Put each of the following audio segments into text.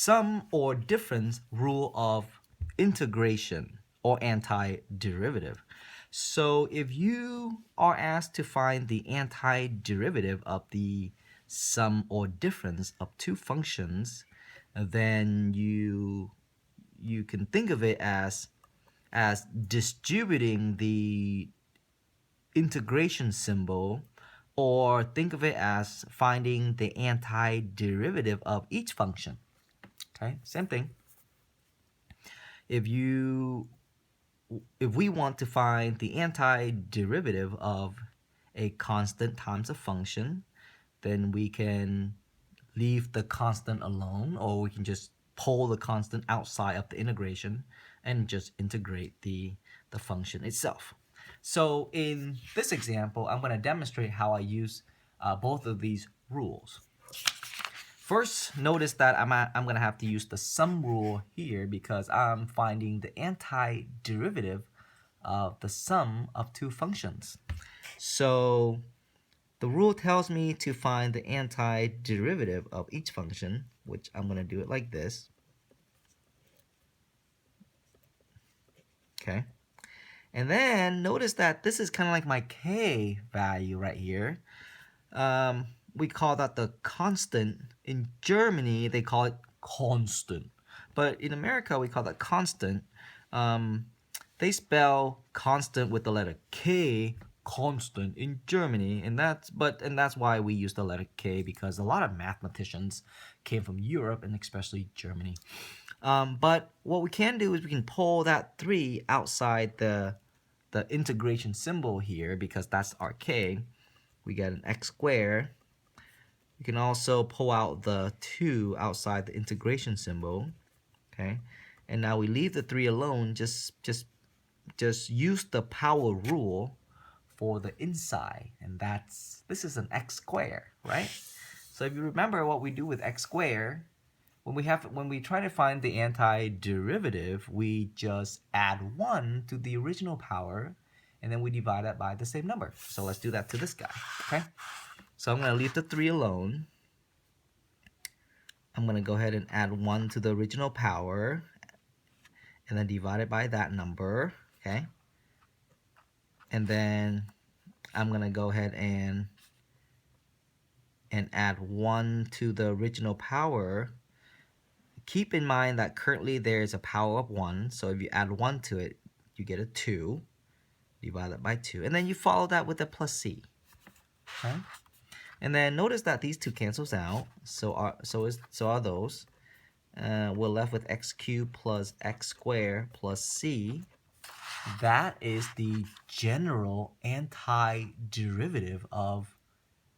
sum or difference rule of integration or antiderivative. So if you are asked to find the antiderivative of the sum or difference of two functions, then you can think of it as distributing the integration symbol, or think of it as finding the antiderivative of each function. Okay, same thing. If we want to find the antiderivative of a constant times a function, then we can leave the constant alone, or we can just pull the constant outside of the integration and just integrate the function itself. So in this example, I'm going to demonstrate how I use both of these rules. First, notice that I'm going to have to use the sum rule here because I'm finding the antiderivative of the sum of two functions. So the rule tells me to find the antiderivative of each function, which I'm going to do it like this. Okay. And then notice that this is kind of like my k value right here. We call that the constant. In Germany, they call it constant. But in America, we call that constant. They spell constant with the letter K, constant, in Germany, and that's why we use the letter K, because a lot of mathematicians came from Europe and especially Germany. But what we can do is we can pull that 3 outside the integration symbol here, because that's our K. We get an x squared. You can also pull out the 2 outside the integration symbol. Okay, and now we leave the 3 alone. Just use the power rule for the inside, and this is an x squared, right? So if you remember what we do with x squared, when we try to find the antiderivative, we just add 1 to the original power, and then we divide that by the same number. So let's do that to this guy. Okay, so I'm going to leave the 3 alone. I'm going to go ahead and add 1 to the original power, and then divide it by that number. Okay, and then I'm going to go ahead and add 1 to the original power. Keep in mind that currently there is a power of 1, so if you add 1 to it, you get a 2. Divide that by 2, and then you follow that with a plus c. Okay, and then notice that these 2 cancels out, so are those. We're left with x cubed plus x squared plus c. That is the general antiderivative of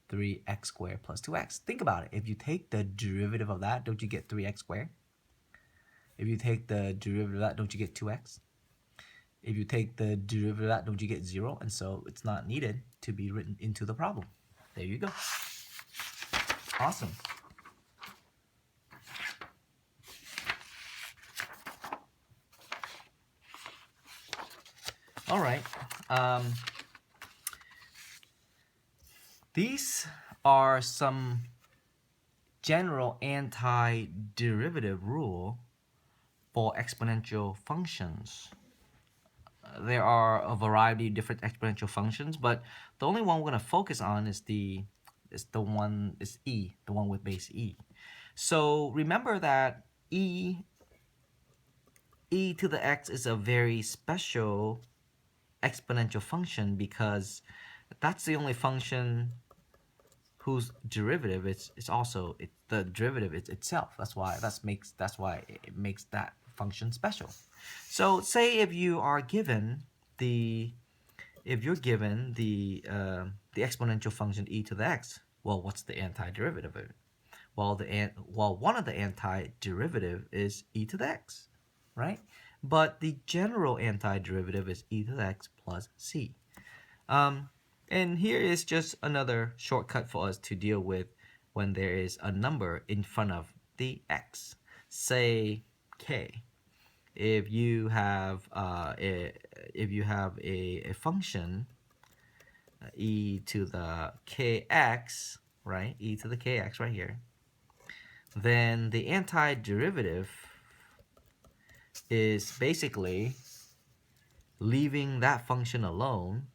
3x squared plus 2x. Think about it. If you take the derivative of that, don't you get 3x squared? If you take the derivative of that, don't you get 2x? If you take the derivative of that, don't you get 0? And so it's not needed to be written into the problem. There you go. Awesome. All right. These are some general antiderivative rule for exponential functions. There are a variety of different exponential functions, but the only one we're going to focus on is e, the one with base e. So remember that e to the x is a very special exponential function, because that's the only function whose derivative it's also the derivative is itself. That's why it makes that function special. So say if you're given the exponential function e to the x, well, what's the antiderivative of it? Well, one of the antiderivative is e to the x, right? But the general antiderivative is e to the x plus c. And here is just another shortcut for us to deal with when there is a number in front of the x. Say k. If you have a function e to the kx, right? E to the kx right here. then the antiderivative is basically leaving that function alone,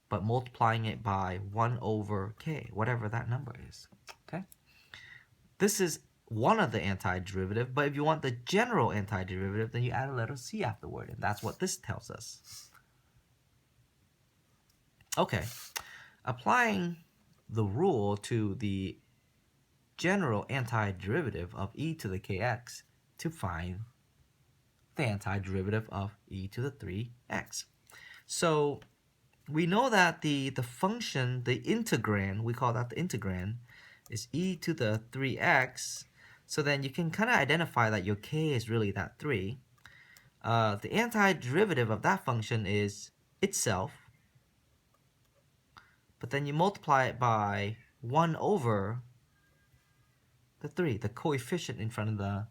but multiplying it by 1 over k, whatever that number is. Okay? This is one of the antiderivative, but if you want the general antiderivative, then you add a letter c afterward, and that's what this tells us. Okay, applying the rule to the general antiderivative of e to the kx to find the antiderivative of e to the 3x. So we know that the function, the integrand, we call that the integrand, is e to the 3x. So then you can kind of identify that your k is really that 3. The antiderivative of that function is itself, but then you multiply it by 1 over the 3, the coefficient in front of the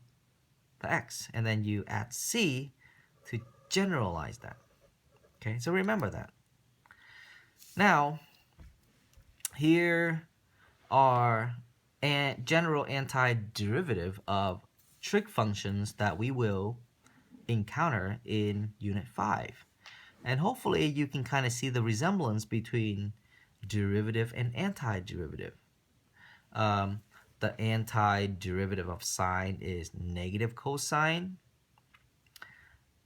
x, and then you add c to generalize that. Okay, so remember that. Now, here are a general antiderivative of trig functions that we will encounter in Unit 5. And hopefully you can kind of see the resemblance between derivative and antiderivative. The antiderivative of sine is negative cosine.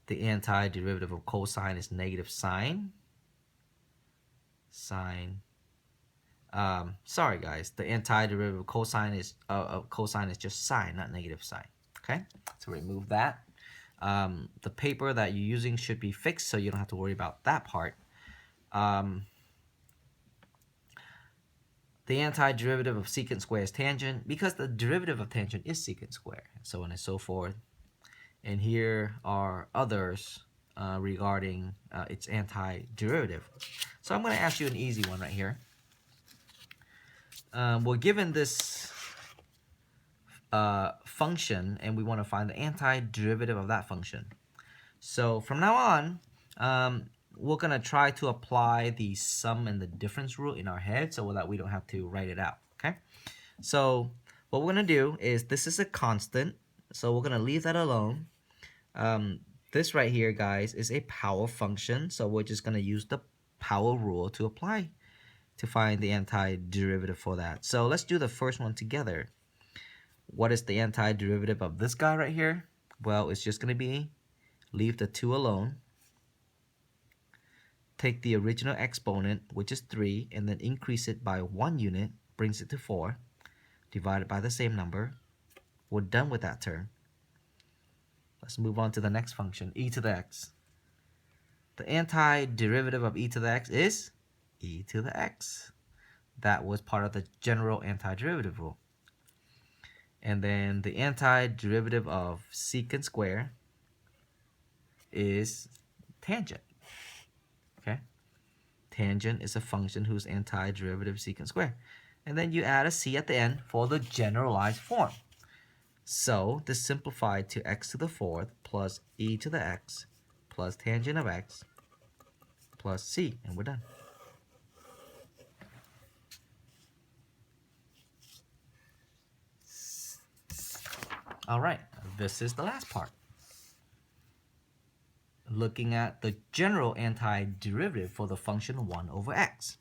The antiderivative of cosine is negative sine. Sorry guys, the antiderivative of cosine is just sine, not negative sine. Okay, so remove that. The paper that you're using should be fixed, so you don't have to worry about that part. The antiderivative of secant square is tangent, because the derivative of tangent is secant square, and so on and so forth. And here are others regarding its antiderivative. So I'm going to ask you an easy one right here. We're given this function, and we want to find the antiderivative of that function. So from now on, we're going to try to apply the sum and the difference rule in our head so that we don't have to write it out. Okay? So what we're going to do is, this is a constant, so we're going to leave that alone. This right here, guys, is a power function, so we're just going to use the power rule to apply to find the antiderivative for that. So let's do the first one together. What is the antiderivative of this guy right here? Well, it's just going to be, leave the 2 alone, take the original exponent, which is 3, and then increase it by 1 unit, brings it to 4, divided by the same number. We're done with that term. Let's move on to the next function, e to the x. The antiderivative of e to the x is e to the x. That was part of the general antiderivative rule. And then the antiderivative of secant square is tangent. Okay? Tangent is a function whose antiderivative is secant square. And then you add a c at the end for the generalized form. So this simplified to x to the 4th plus e to the x plus tangent of x plus c, and we're done. All right, this is the last part. Looking at the general antiderivative for the function 1 over x.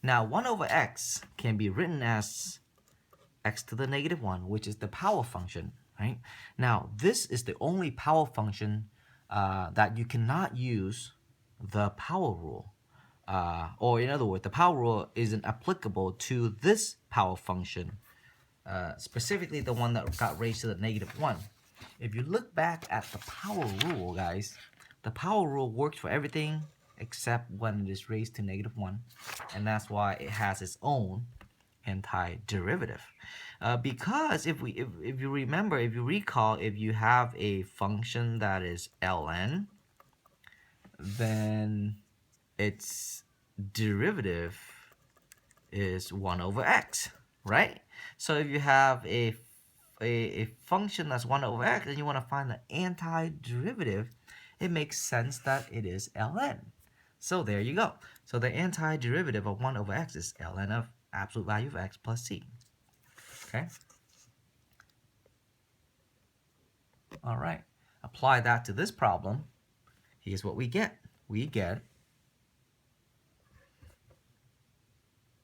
Now 1 over x can be written as x to the negative 1, which is the power function, right? Now this is the only power function that you cannot use the power rule. Or in other words, the power rule isn't applicable to this power function, specifically the one that got raised to the negative 1. If you look back at the power rule, guys, the power rule works for everything except when it is raised to negative 1, and that's why it has its own antiderivative. Because if you remember, if you recall, if you have a function that is ln, then its derivative is 1 over x, right? So if you have a function that's 1 over x and you want to find the antiderivative, it makes sense that it is ln. So there you go. So the antiderivative of 1 over x is ln of absolute value of x plus c. Okay? All right, apply that to this problem. Here's what we get. We get,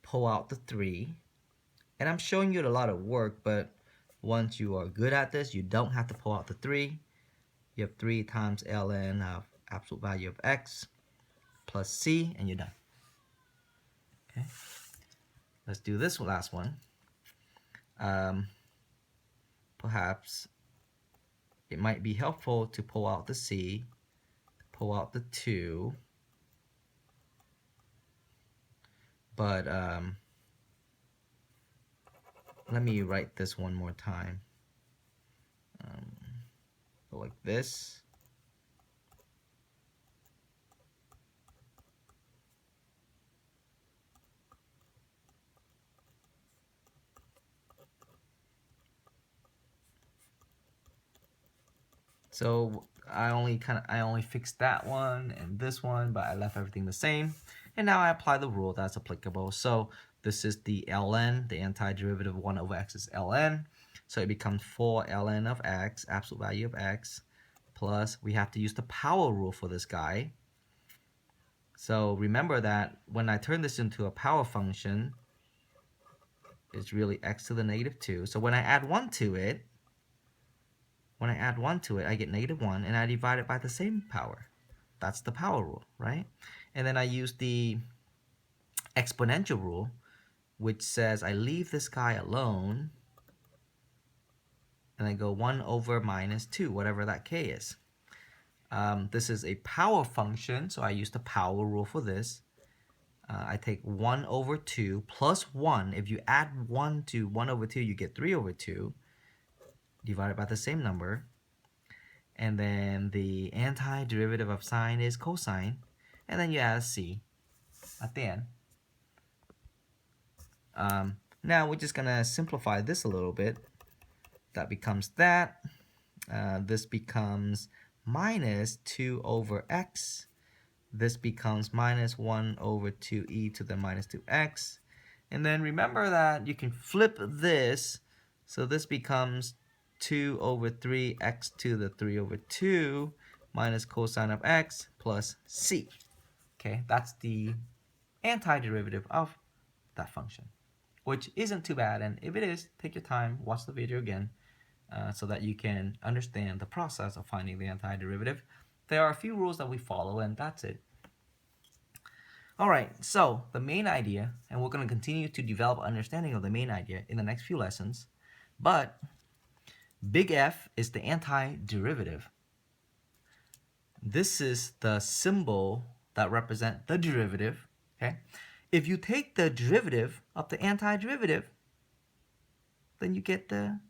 pull out the 3. And I'm showing you a lot of work, but once you are good at this, you don't have to pull out the 3. You have 3 times ln of absolute value of x plus c, and you're done. Okay. Let's do this last one. Perhaps it might be helpful to pull out the c, pull out the 2, but let me write this one more time. Go like this. So I only fixed that one and this one, but I left everything the same. And now I apply the rule that's applicable. So this is the ln, the antiderivative of 1 over x is ln. So it becomes 4 ln of x, absolute value of x, plus we have to use the power rule for this guy. So remember that when I turn this into a power function, it's really x to the negative 2. So when I add 1 to it, I get negative 1, and I divide it by the same power. That's the power rule, right? And then I use the exponential rule, which says I leave this guy alone, and I go 1 over minus 2, whatever that k is. This is a power function, so I use the power rule for this. I take 1 over 2 plus 1. If you add 1 to 1 over 2, you get 3 over 2, divided by the same number. And then the antiderivative of sine is cosine. And then you add a c at the end. Now we're just going to simplify this a little bit. That becomes that. This becomes minus 2 over x. This becomes minus 1 over 2e to the minus 2x. And then remember that you can flip this. So this becomes 2 over 3x to the 3 over 2 minus cosine of x plus c. Okay, that's the antiderivative of that function, which isn't too bad. And if it is, take your time, watch the video again so that you can understand the process of finding the antiderivative. There are a few rules that we follow, and that's it. All right, so the main idea, and we're going to continue to develop understanding of the main idea in the next few lessons, but big F is the antiderivative. This is the symbol that represents the derivative, okay? If you take the derivative of the antiderivative, then you get the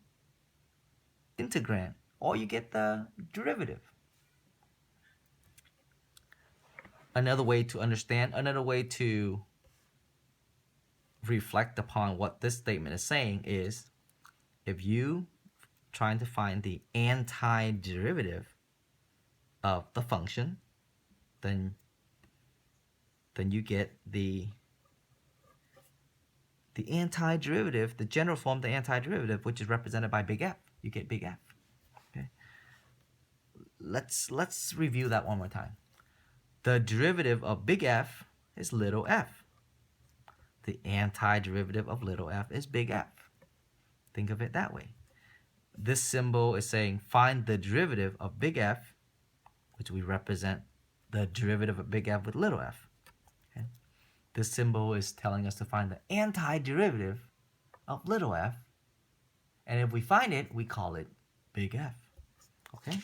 integrand, or you get the derivative. Another way to understand, another way to reflect upon what this statement is saying is, if you trying to find the antiderivative of the function, then you get the antiderivative, the general form of the antiderivative, which is represented by big F. You get big F. Okay. Let's review that one more time. The derivative of big F is little f. The antiderivative of little f is big F. Think of it that way. This symbol is saying find the derivative of big F, which we represent the derivative of big F with little f. Okay? This symbol is telling us to find the antiderivative of little f. And if we find it, we call it big F. Okay?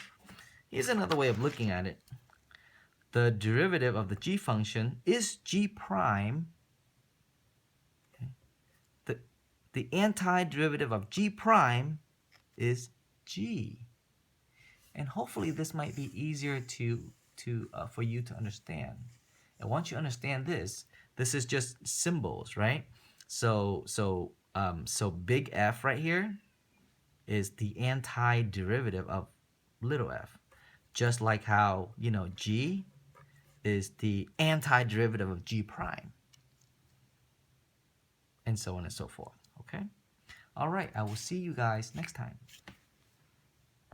Here's another way of looking at it. The derivative of the g function is g prime. Okay? The antiderivative of g prime is g. And hopefully this might be easier for you to understand. And once you understand this is just symbols, right? So big F right here is the antiderivative of little f. Just like how, g is the antiderivative of g prime. And so on and so forth, okay? All right, I will see you guys next time.